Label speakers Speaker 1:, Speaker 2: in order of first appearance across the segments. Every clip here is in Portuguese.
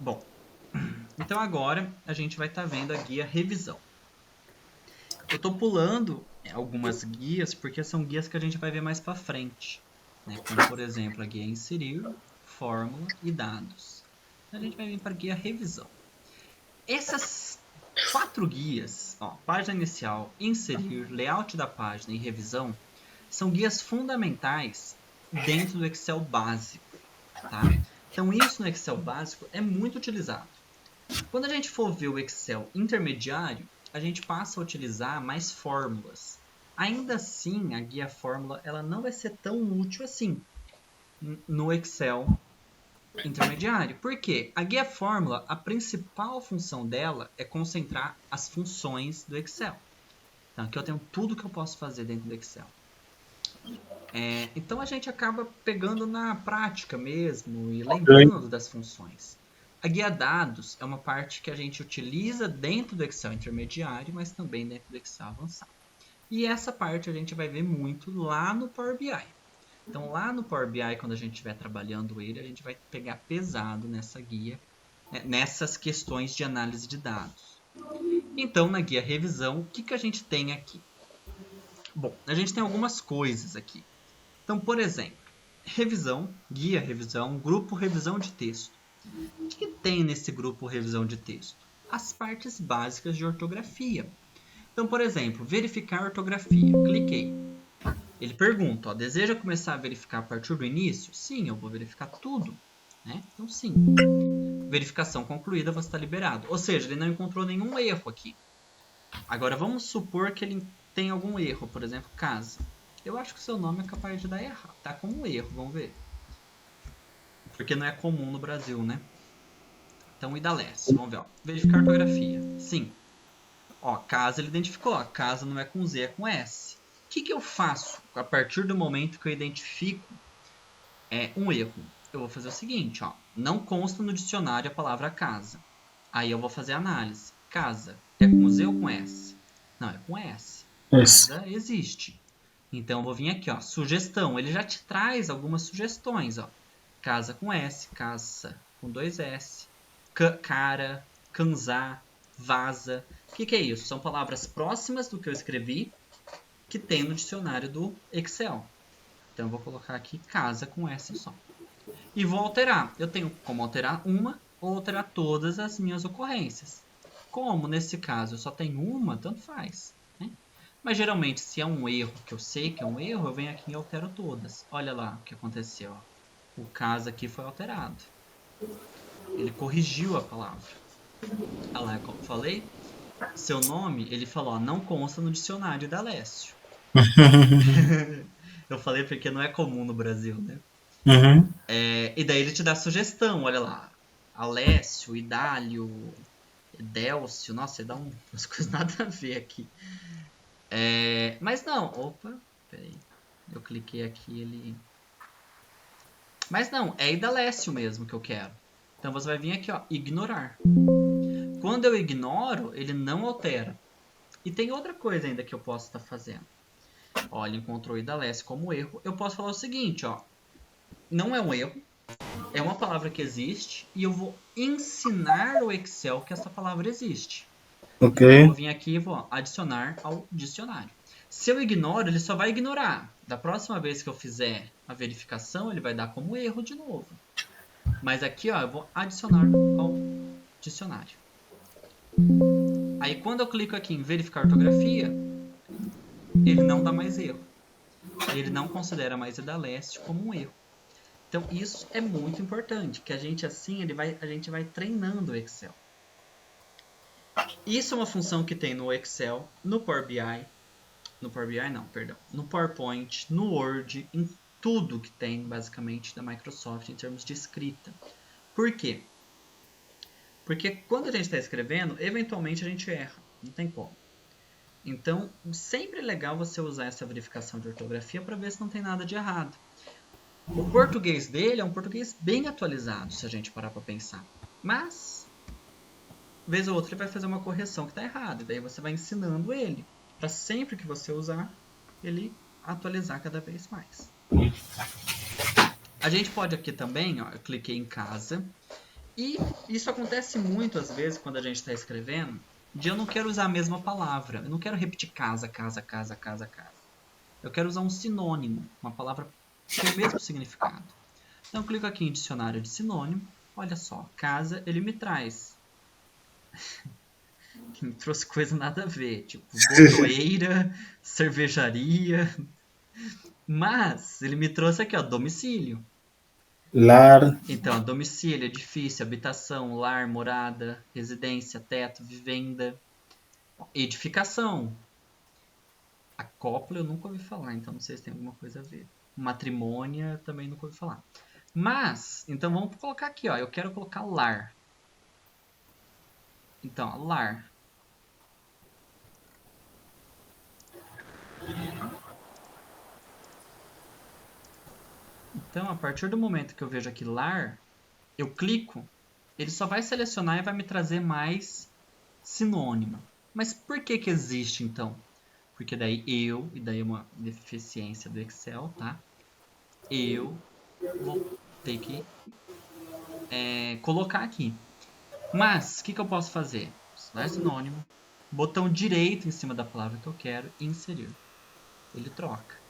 Speaker 1: Bom, então agora a gente vai estar vendo a guia revisão. Eu estou pulando algumas guias porque são guias que a gente vai ver mais para frente, né? Como por exemplo a guia inserir, fórmula e dados. Então, a gente vai vir para a guia revisão. Essas 4 guias, ó, página inicial, inserir, layout da página e revisão, são guias fundamentais dentro do Excel básico, tá? Então isso no Excel básico é muito utilizado. Quando a gente for ver o Excel intermediário, a gente passa a utilizar mais fórmulas. Ainda assim, a guia fórmula ela não vai ser tão útil assim no Excel intermediário. Por quê? A guia fórmula, a principal função dela é concentrar as funções do Excel. Então, aqui eu tenho tudo que eu posso fazer dentro do Excel. Então a gente acaba pegando na prática mesmo e lembrando das funções. A guia dados é uma parte que a gente utiliza dentro do Excel intermediário, mas também dentro do Excel avançado. E essa parte a gente vai ver muito lá no Power BI. Então lá no Power BI, quando a gente estiver trabalhando ele, a gente vai pegar pesado nessa guia, nessas questões de análise de dados. Então na guia revisão, o que a gente tem aqui? Bom, a gente tem algumas coisas aqui. Então, por exemplo, revisão, guia revisão, grupo revisão de texto. O que tem nesse grupo revisão de texto? As partes básicas de ortografia. Então, por exemplo, verificar ortografia. Cliquei. Ele pergunta, ó, deseja começar a verificar a partir do início? Sim, eu vou verificar tudo. Né? Então, sim. Verificação concluída, você está liberado. Ou seja, ele não encontrou nenhum erro aqui. Agora, vamos supor que ele tem algum erro, por exemplo, casa. Eu acho que o seu nome é capaz de dar errado. Tá como um erro, vamos ver. Porque não é comum no Brasil, né? Então, Idaleste, vamos ver, ó. Verificar a ortografia. Sim. Ó, casa ele identificou, ó. Casa não é com Z, é com S. O que eu faço a partir do momento que eu identifico um erro? Eu vou fazer o seguinte, ó. Não consta no dicionário a palavra casa. Aí eu vou fazer a análise. Casa é com Z ou com S? Não, é com S. Casa existe. Então eu vou vir aqui, ó, sugestão. Ele já te traz algumas sugestões, ó. Casa com S, caça com 2S, cara, canzar, vaza. O que é isso? São palavras próximas do que eu escrevi que tem no dicionário do Excel. Então eu vou colocar aqui casa com S só. E vou alterar. Eu tenho como alterar uma ou alterar todas as minhas ocorrências. Como nesse caso eu só tenho uma, tanto faz. Né? Mas geralmente, se é um erro que eu sei que é um erro, eu venho aqui e altero todas. Olha lá o que aconteceu. Ó. O caso aqui foi alterado. Ele corrigiu a palavra. Olha lá, como eu falei, seu nome, ele falou, ó, não consta no dicionário da Lécio. Eu falei porque não é comum no Brasil, né?
Speaker 2: Uhum.
Speaker 1: E daí ele te dá sugestão, olha lá. Alessio, Idálio, Délcio, nossa, ele dá umas coisas nada a ver aqui. Mas não, opa, peraí. Eu cliquei aqui, ele... Mas não, é Idalécio mesmo que eu quero. Então você vai vir aqui, ó, ignorar. Quando eu ignoro, ele não altera. E tem outra coisa ainda que eu posso estar fazendo. Ó, ele encontrou Idalécio como erro. Eu posso falar o seguinte, ó. Não é um erro, é uma palavra que existe e eu vou ensinar o Excel que essa palavra existe.
Speaker 2: Ok.
Speaker 1: Então eu vou vir aqui e vou adicionar ao dicionário. Se eu ignoro, ele só vai ignorar. Da próxima vez que eu fizer a verificação, ele vai dar como erro de novo. Mas aqui, ó, eu vou adicionar ao dicionário. Aí quando eu clico aqui em verificar ortografia, ele não dá mais erro. Ele não considera mais Idaleste como um erro. Então isso é muito importante, que a gente assim a gente vai treinando o Excel. Isso é uma função que tem no Excel, no Power BI, no PowerPoint, no Word, em tudo que tem basicamente da Microsoft em termos de escrita. Por quê? Porque quando a gente está escrevendo, eventualmente a gente erra, não tem como. Então, sempre é legal você usar essa verificação de ortografia para ver se não tem nada de errado. O português dele é um português bem atualizado, se a gente parar para pensar. Mas, vez ou outra, ele vai fazer uma correção que está errada. E daí você vai ensinando ele, para sempre que você usar, ele atualizar cada vez mais. A gente pode aqui também, ó, eu cliquei em casa, E isso acontece muito às vezes quando a gente está escrevendo, de eu não quero usar a mesma palavra. Eu não quero repetir casa, casa, casa, casa, casa. Eu quero usar um sinônimo, uma palavra com o mesmo significado. Então eu clico aqui em dicionário de sinônimo. Olha só, casa, ele me traz. Que me trouxe coisa nada a ver, tipo botoeira, cervejaria. Mas ele me trouxe aqui, ó, domicílio.
Speaker 2: Lar.
Speaker 1: Então, domicílio, edifício, habitação, lar, morada, residência, teto, vivenda, edificação. A cópula eu nunca ouvi falar, então não sei se tem alguma coisa a ver. Matrimônia também nunca ouvi falar. Mas, então vamos colocar aqui, ó. Eu quero colocar lar. Então, lar. Então, a partir do momento que eu vejo aqui lar, eu clico, ele só vai selecionar e vai me trazer mais sinônimo. Mas por que que existe, então? Porque daí e daí é uma deficiência do Excel, tá? Eu vou ter que colocar aqui. Mas, o que eu posso fazer? Dar sinônimo, botão direito em cima da palavra que eu quero e inserir. Ele troca.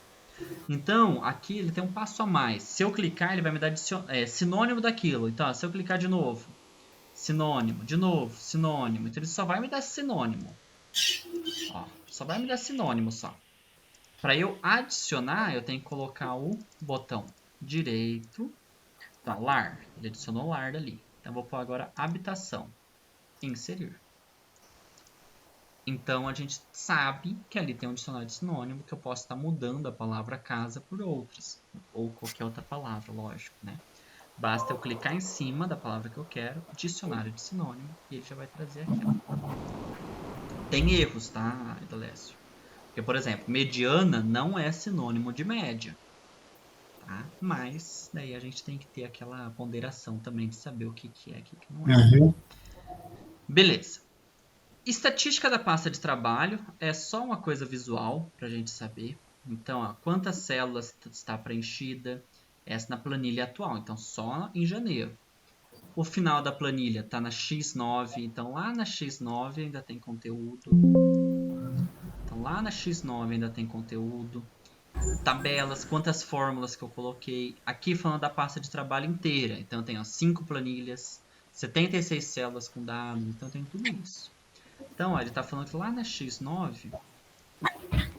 Speaker 1: Então, aqui ele tem um passo a mais. Se eu clicar, ele vai me dar sinônimo daquilo. Então, se eu clicar de novo, sinônimo, de novo, sinônimo. Então, ele só vai me dar sinônimo. Ó, só vai me dar sinônimo só. Para eu adicionar, eu tenho que colocar o botão direito. Então, lar. Ele adicionou lar dali. Então, eu vou pôr agora habitação. Inserir. Então, a gente sabe que ali tem um dicionário de sinônimo que eu posso estar mudando a palavra casa por outras. Ou qualquer outra palavra, lógico, né? Basta eu clicar em cima da palavra que eu quero, dicionário de sinônimo, e ele já vai trazer aqui, ó. Tem erros, tá, Idolécio? Porque, por exemplo, mediana não é sinônimo de média. Tá? Mas daí a gente tem que ter aquela ponderação também de saber o que é e o que não é.
Speaker 2: Uhum.
Speaker 1: Beleza. Estatística da pasta de trabalho é só uma coisa visual para a gente saber. Então, ó, quantas células está preenchida, essa na planilha atual, então só em janeiro. O final da planilha está na X9, então lá na X9 ainda tem conteúdo. Então lá na X9 ainda tem conteúdo. Tabelas, quantas fórmulas que eu coloquei. Aqui falando da pasta de trabalho inteira. Então tem 5 planilhas, 76 células com dados, então tem tudo isso. Então, ó, ele está falando que lá na X9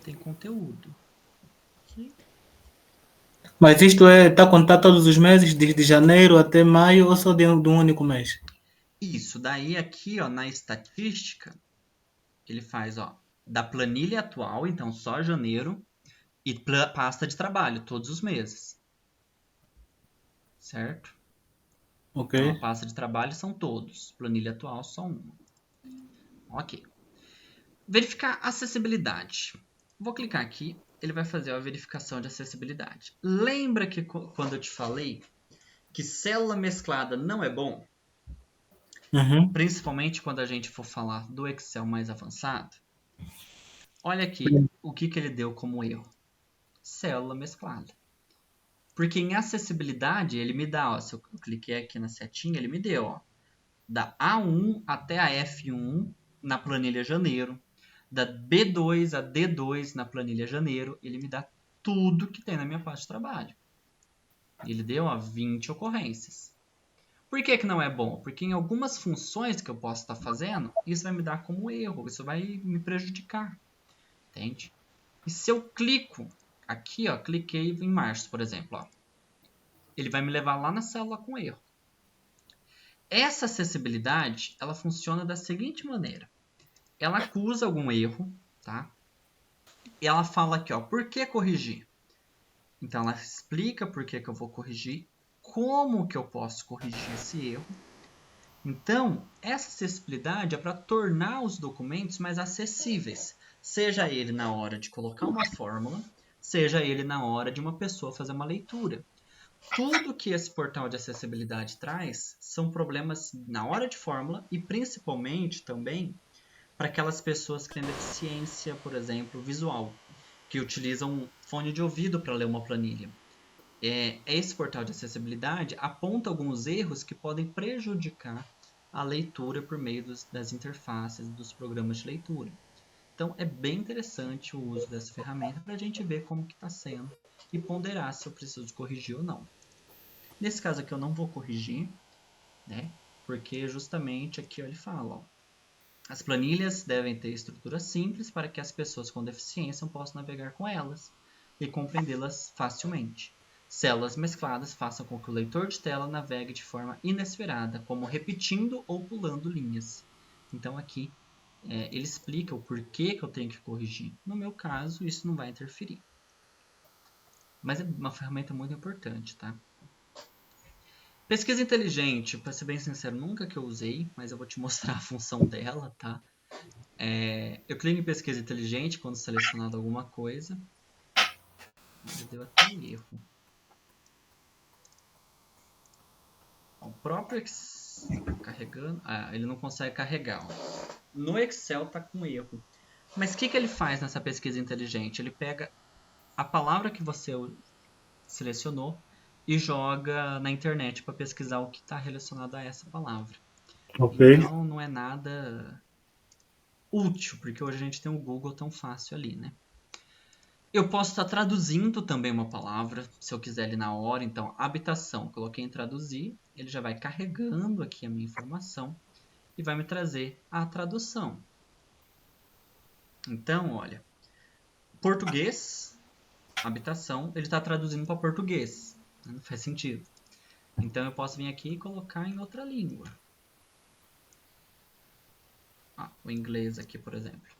Speaker 1: tem conteúdo. Aqui.
Speaker 2: Mas isto está a contar todos os meses, desde janeiro até maio, ou só de um único mês?
Speaker 1: Isso, daí aqui ó, na estatística, ele faz ó, da planilha atual, então só janeiro, e pasta de trabalho, todos os meses. Certo?
Speaker 2: Ok.
Speaker 1: Então a pasta de trabalho são todos, planilha atual só uma. Ok. Verificar acessibilidade. Vou clicar aqui, ele vai fazer a verificação de acessibilidade. Lembra que quando eu te falei que célula mesclada não é bom?
Speaker 2: Uhum.
Speaker 1: Principalmente quando a gente for falar do Excel mais avançado. Olha aqui o que ele deu como erro. Célula mesclada. Porque em acessibilidade ele me dá, ó, se eu cliquei aqui na setinha, ele me deu, ó, da A1 até a F1 na planilha janeiro, da B2 a D2 na planilha janeiro, ele me dá tudo que tem na minha parte de trabalho. Ele deu, ó, 20 ocorrências. Por que não é bom? Porque em algumas funções que eu posso estar fazendo, isso vai me dar como erro, isso vai me prejudicar. Entende? E se eu clico aqui, ó, cliquei em março, por exemplo, ó, ele vai me levar lá na célula com erro. Essa acessibilidade, ela funciona da seguinte maneira. Ela acusa algum erro, tá? E ela fala aqui, ó, por que corrigir? Então ela explica por que eu vou corrigir, como que eu posso corrigir esse erro. Então, essa acessibilidade é para tornar os documentos mais acessíveis, seja ele na hora de colocar uma fórmula, seja ele na hora de uma pessoa fazer uma leitura. Tudo que esse portal de acessibilidade traz são problemas na hora de fórmula e principalmente também para aquelas pessoas que têm deficiência, por exemplo, visual, que utilizam fone de ouvido para ler uma planilha. esse portal de acessibilidade aponta alguns erros que podem prejudicar a leitura por meio das interfaces dos programas de leitura. Então, é bem interessante o uso dessa ferramenta para a gente ver como que está sendo e ponderar se eu preciso corrigir ou não. Nesse caso aqui eu não vou corrigir, né? Porque justamente aqui ó, ele fala, ó, as planilhas devem ter estrutura simples para que as pessoas com deficiência possam navegar com elas e compreendê-las facilmente. Células mescladas façam com que o leitor de tela navegue de forma inesperada, como repetindo ou pulando linhas. Então aqui ele explica o porquê que eu tenho que corrigir. No meu caso, isso não vai interferir. Mas é uma ferramenta muito importante, tá? Pesquisa inteligente, para ser bem sincero, nunca que eu usei, mas eu vou te mostrar a função dela, tá? Eu clico em pesquisa inteligente quando selecionado alguma coisa. Olha, deu até erro. O próprio Excel carregando. Ele não consegue carregar. Ó. No Excel tá com erro. Mas o que ele faz nessa pesquisa inteligente? Ele pega a palavra que você selecionou e joga na internet para pesquisar o que está relacionado a essa palavra.
Speaker 2: Ok.
Speaker 1: Então não é nada útil, porque hoje a gente tem o Google tão fácil ali, né? Eu posso estar traduzindo também uma palavra, se eu quiser ali na hora. Então, habitação, coloquei em traduzir, ele já vai carregando aqui a minha informação e vai me trazer a tradução. Então, olha, português, habitação, ele está traduzindo para português. Não faz sentido. Então, eu posso vir aqui e colocar em outra língua. O inglês aqui, por exemplo.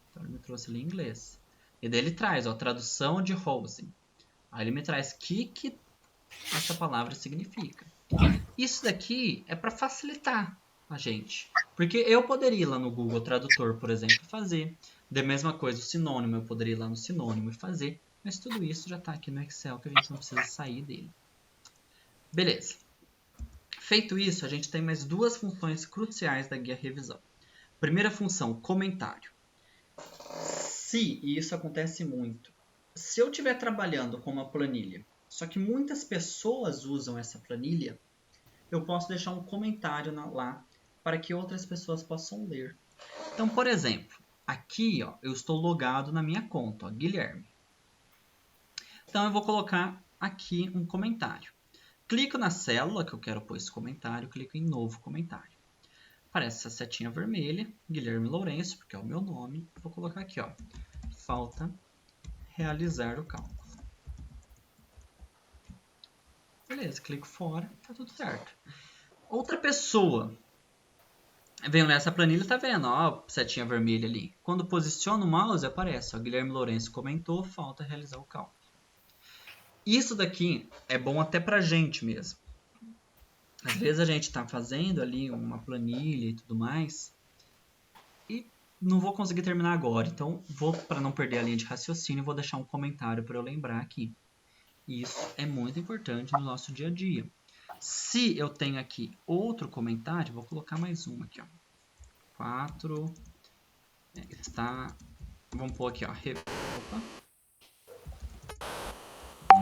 Speaker 1: Então, ele me trouxe ali em inglês. E daí ele traz, ó, tradução de housing. Aí ele me traz o que essa palavra significa. Isso daqui é para facilitar a gente. Porque eu poderia ir lá no Google Tradutor, por exemplo, e fazer. Da mesma coisa, o sinônimo, eu poderia ir lá no sinônimo e fazer. Mas tudo isso já está aqui no Excel, que a gente não precisa sair dele. Beleza. Feito isso, a gente tem mais duas funções cruciais da guia revisão. Primeira função, comentário. E isso acontece muito, se eu estiver trabalhando com uma planilha, só que muitas pessoas usam essa planilha, eu posso deixar um comentário lá para que outras pessoas possam ler. Então, por exemplo, aqui ó, eu estou logado na minha conta, ó, Guilherme. Então, eu vou colocar aqui um comentário. Clico na célula que eu quero pôr esse comentário, clico em novo comentário. Aparece essa setinha vermelha, Guilherme Lourenço, porque é o meu nome. Vou colocar aqui, ó, falta realizar o cálculo. Beleza, clico fora, tá tudo certo. Outra pessoa vem nessa planilha, tá vendo, ó, setinha vermelha ali. Quando posiciono o mouse, aparece, ó, Guilherme Lourenço comentou, falta realizar o cálculo. Isso daqui é bom até pra gente mesmo. Às vezes a gente tá fazendo ali uma planilha e tudo mais, e não vou conseguir terminar agora, então para não perder a linha de raciocínio, vou deixar um comentário para eu lembrar aqui. E isso é muito importante no nosso dia a dia. Se eu tenho aqui outro comentário, vou colocar mais um aqui, ó. 4 está... Vamos pôr aqui, ó.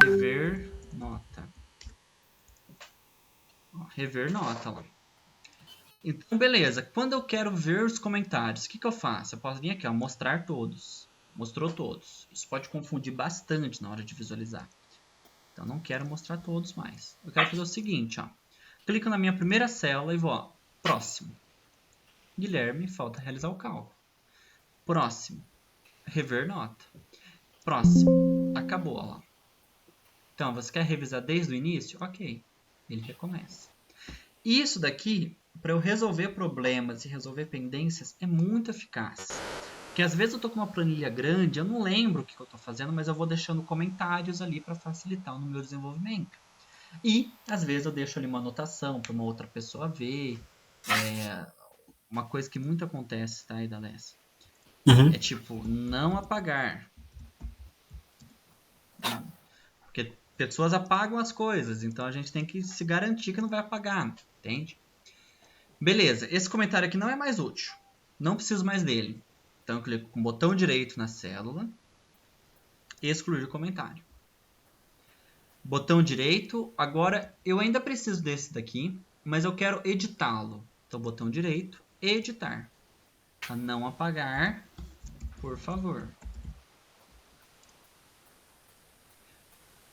Speaker 1: Rever nota. Ó, rever nota lá. Então, beleza. Quando eu quero ver os comentários, o que eu faço? Eu posso vir aqui, ó, mostrar todos. Mostrou todos. Isso pode confundir bastante na hora de visualizar. Então, não quero mostrar todos mais. Eu quero fazer o seguinte, ó. Clico na minha primeira célula e vou, ó, próximo. Guilherme, falta realizar o cálculo. Próximo. Rever nota. Próximo. Acabou, ó lá. Então, você quer revisar desde o início? Ok. Ele recomeça. Isso daqui, para eu resolver problemas e resolver pendências, é muito eficaz. Porque às vezes eu estou com uma planilha grande, eu não lembro o que eu estou fazendo, mas eu vou deixando comentários ali para facilitar no meu desenvolvimento. E às vezes eu deixo ali uma anotação para uma outra pessoa ver. Uma coisa que muito acontece, tá, Idalessa? É tipo, não apagar. Porque pessoas apagam as coisas, então a gente tem que se garantir que não vai apagar, entende? Beleza, esse comentário aqui não é mais útil. Não preciso mais dele. Então eu clico com o botão direito na célula e excluir o comentário. Botão direito. Agora, eu ainda preciso desse daqui, mas eu quero editá-lo. Então, botão direito, editar. Para não apagar, por favor.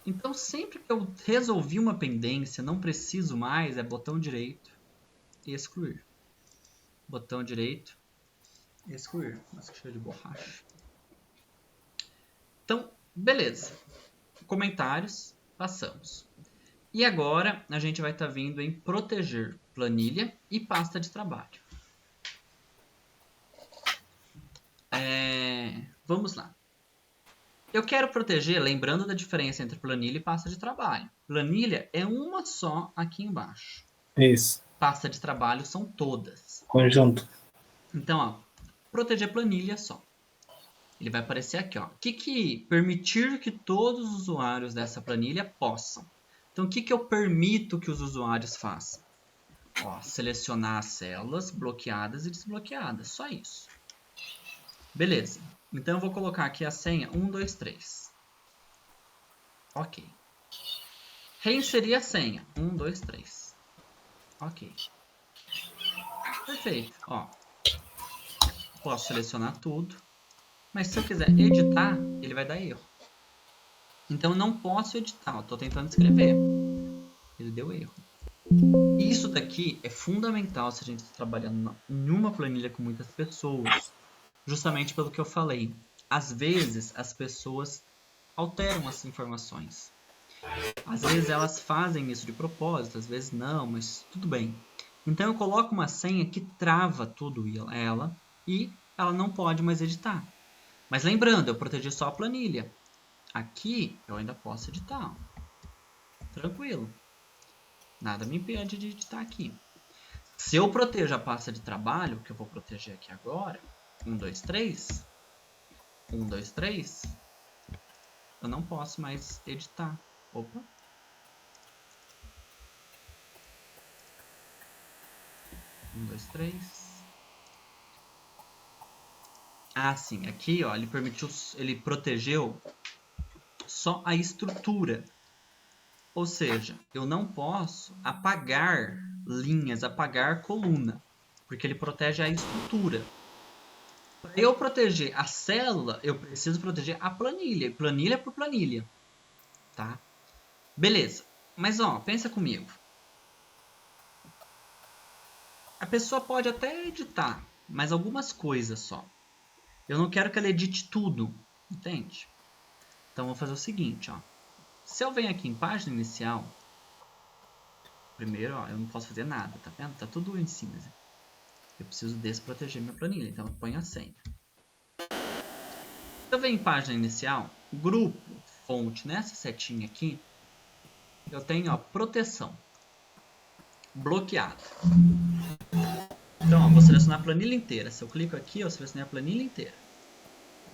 Speaker 1: Então, sempre que eu resolvi uma pendência, não preciso mais, é botão direito, excluir. Botão direito, excluir. Nossa, que cheiro de borracha. Então, beleza. Comentários, passamos. E agora a gente vai estar vindo em proteger planilha e pasta de trabalho. Vamos lá. Eu quero proteger, lembrando da diferença entre planilha e pasta de trabalho. Planilha é uma só aqui embaixo.
Speaker 2: Isso.
Speaker 1: Pasta de trabalho são todas.
Speaker 2: Conjunto.
Speaker 1: Então, ó, proteger planilha só. Ele vai aparecer aqui, ó. O que permitir que todos os usuários dessa planilha possam. Então, o que eu permito que os usuários façam? Ó, selecionar as células bloqueadas e desbloqueadas. Só isso. Beleza. Então, eu vou colocar aqui a senha 123. Ok. Reinserir a senha 123. Ok. Perfeito. Ó, posso selecionar tudo. Mas se eu quiser editar, ele vai dar erro. Então, eu não posso editar. Eu estou tentando escrever. Ele deu erro. E isso daqui é fundamental se a gente está trabalhando em uma planilha com muitas pessoas. Justamente pelo que eu falei. Às vezes, as pessoas alteram as informações. Às vezes, elas fazem isso de propósito, às vezes não, mas tudo bem. Então, eu coloco uma senha que trava tudo ela e ela não pode mais editar. Mas lembrando, eu protegi só a planilha. Aqui, eu ainda posso editar. Tranquilo. Nada me impede de editar aqui. Se eu protejo a pasta de trabalho, que eu vou proteger aqui agora, 1, 2, 3, 1, 2, 3, eu não posso mais editar. Opa. Um, dois, três. Ah, sim. Aqui, ó, ele protegeu só a estrutura. Ou seja, eu não posso apagar linhas, apagar coluna, porque ele protege a estrutura. Para eu proteger a célula, eu preciso proteger a planilha, planilha por planilha, tá? Beleza. Mas ó, pensa comigo. A pessoa pode até editar, mas algumas coisas só. Eu não quero que ela edite tudo, entende? Então vou fazer o seguinte, ó. Se eu venho aqui em página inicial, primeiro, ó, eu não posso fazer nada, tá vendo? Tá tudo em cinza. Eu preciso desproteger minha planilha, então eu ponho a senha. Se eu venho em página inicial, grupo, fonte, nessa setinha aqui, eu tenho, ó, proteção. Bloqueada. Então, ó, vou selecionar a planilha inteira. Se eu clico aqui, eu selecionei a planilha inteira.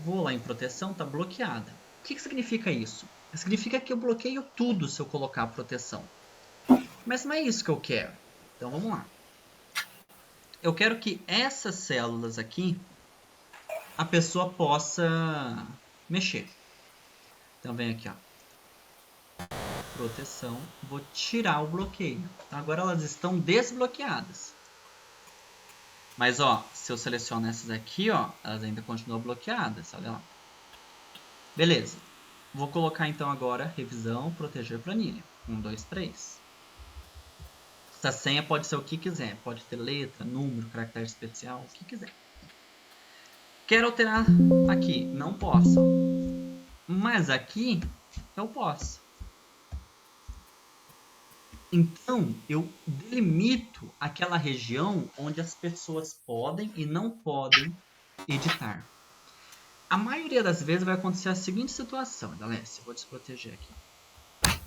Speaker 1: Vou lá em proteção, tá bloqueada. O que significa isso? Significa que eu bloqueio tudo se eu colocar a proteção. Mas não é isso que eu quero. Então vamos lá. Eu quero que essas células aqui a pessoa possa mexer. Então vem aqui, ó. Proteção. Vou tirar o bloqueio. Agora elas estão desbloqueadas. Mas ó, se eu seleciono essas aqui, ó, elas ainda continuam bloqueadas. Olha lá. Beleza. Vou colocar então agora revisão, proteger planilha. 1, 2, 3. Essa senha pode ser o que quiser. Pode ter letra, número, caractere especial, o que quiser. Quero alterar aqui. Não posso. Mas aqui eu posso. Então, eu delimito aquela região onde as pessoas podem e não podem editar. A maioria das vezes vai acontecer a seguinte situação. Alessia, vou desproteger aqui.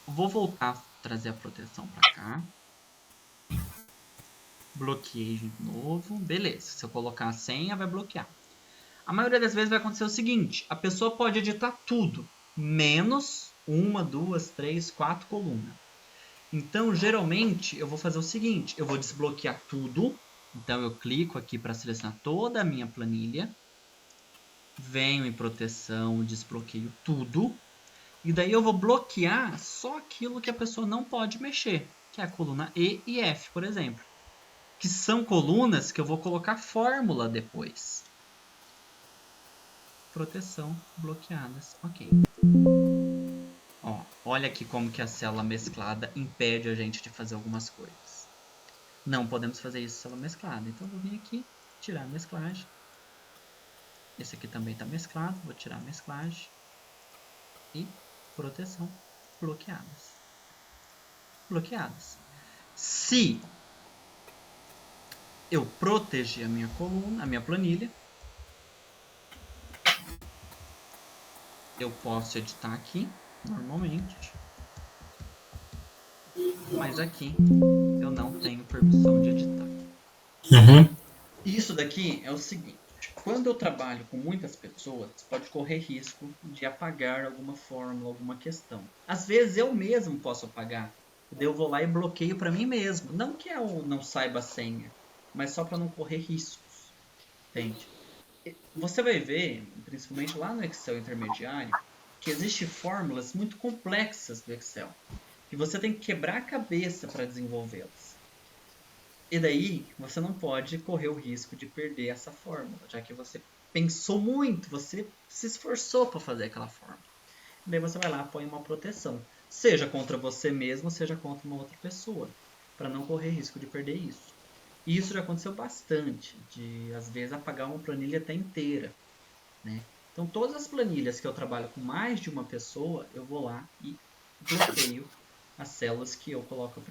Speaker 1: Vou voltar a trazer a proteção para cá. Bloqueei de novo. Beleza, se eu colocar a senha, vai bloquear. A maioria das vezes vai acontecer o seguinte. A pessoa pode editar tudo, menos 1, 2, 3, 4 colunas. Então, geralmente, eu vou fazer o seguinte. Eu vou desbloquear tudo. Então, eu clico aqui para selecionar toda a minha planilha. Venho em proteção, desbloqueio tudo. E daí eu vou bloquear só aquilo que a pessoa não pode mexer, que é a coluna E e F, por exemplo. Que são colunas que eu vou colocar fórmula depois. Proteção, bloqueadas, ok. Ó, olha aqui como que a célula mesclada impede a gente de fazer algumas coisas. Não podemos fazer isso em célula mesclada. Então eu vou vir aqui, tirar a mesclagem. Esse aqui também está mesclado, vou tirar a mesclagem. E proteção, bloqueadas. Bloqueadas. Se eu proteger a minha coluna, a minha planilha, eu posso editar aqui, normalmente. Mas aqui eu não tenho permissão de editar.
Speaker 2: Uhum.
Speaker 1: Isso daqui é o seguinte. Quando eu trabalho com muitas pessoas, pode correr risco de apagar alguma fórmula, alguma questão. Às vezes eu mesmo posso apagar. Daí eu vou lá e bloqueio para mim mesmo. Não que eu não saiba a senha, mas só para não correr riscos. Entende? Você vai ver, principalmente lá no Excel intermediário, que existem fórmulas muito complexas do Excel. E você tem que quebrar a cabeça para desenvolvê-las. E daí, você não pode correr o risco de perder essa fórmula, já que você pensou muito, você se esforçou para fazer aquela fórmula. E daí você vai lá e põe uma proteção, seja contra você mesmo, seja contra uma outra pessoa, para não correr risco de perder isso. E isso já aconteceu bastante, de às vezes apagar uma planilha até inteira, né? Então, todas as planilhas que eu trabalho com mais de uma pessoa, eu vou lá e bloqueio as células que eu coloco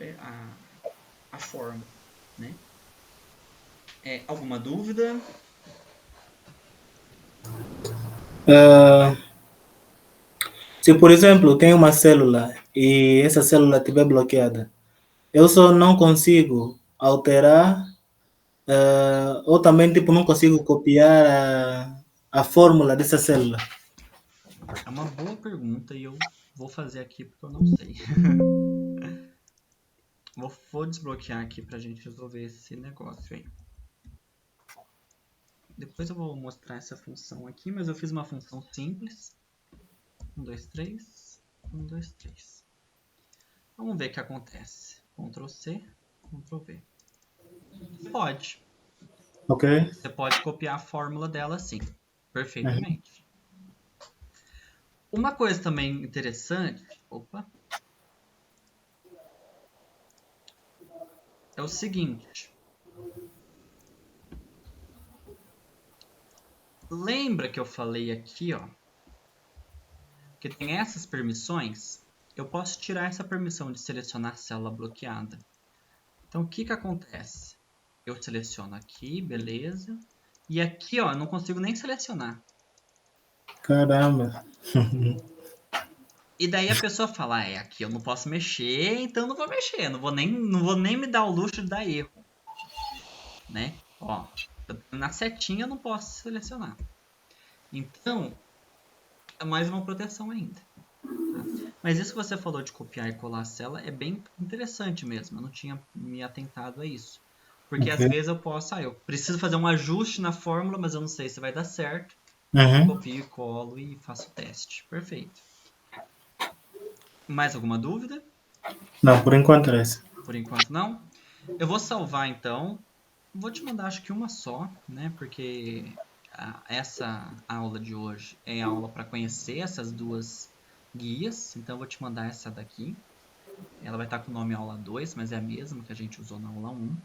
Speaker 1: a fórmula, né? Alguma dúvida?
Speaker 2: Se, por exemplo, tem uma célula e essa célula estiver bloqueada, eu só não consigo alterar, ou também tipo, não consigo copiar a fórmula dessa célula.
Speaker 1: É uma boa pergunta e eu vou fazer aqui porque eu não sei. Vou desbloquear aqui para a gente resolver esse negócio aí. Depois eu vou mostrar essa função aqui, mas eu fiz uma função simples. 1, 2, 3. 1, 2, 3. Vamos ver o que acontece. Ctrl C, Ctrl V. Pode.
Speaker 2: Ok?
Speaker 1: Você pode copiar a fórmula dela assim, perfeitamente. Uma coisa também interessante, é o seguinte. Lembra que eu falei aqui, ó, que tem essas permissões? Eu posso tirar essa permissão de selecionar a célula bloqueada. Então, o que que acontece? Eu seleciono aqui, beleza. E aqui, ó, eu não consigo nem selecionar.
Speaker 2: Caramba.
Speaker 1: E daí a pessoa fala, aqui eu não posso mexer, então não vou mexer. Não vou nem me dar o luxo de dar erro. Né? Ó, na setinha eu não posso selecionar. Então, é mais uma proteção ainda. Tá? Mas isso que você falou de copiar e colar a célula é bem interessante mesmo. Eu não tinha me atentado a isso. Porque às vezes eu posso, eu preciso fazer um ajuste na fórmula, mas eu não sei se vai dar certo.
Speaker 2: Uhum.
Speaker 1: Copio e colo e faço o teste. Perfeito. Mais alguma dúvida?
Speaker 2: Não, por enquanto é essa.
Speaker 1: Por enquanto não. Eu vou salvar então. Vou te mandar acho que uma só, né? Porque essa aula de hoje é a aula para conhecer essas duas guias. Então eu vou te mandar essa daqui. Ela vai estar com o nome aula 2, mas é a mesma que a gente usou na aula 1.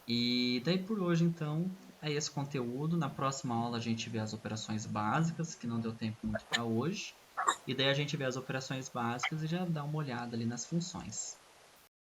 Speaker 1: E daí por hoje então é esse conteúdo. Na próxima aula a gente vê as operações básicas, que não deu tempo muito para hoje. E daí a gente vê as operações básicas e já dá uma olhada ali nas funções.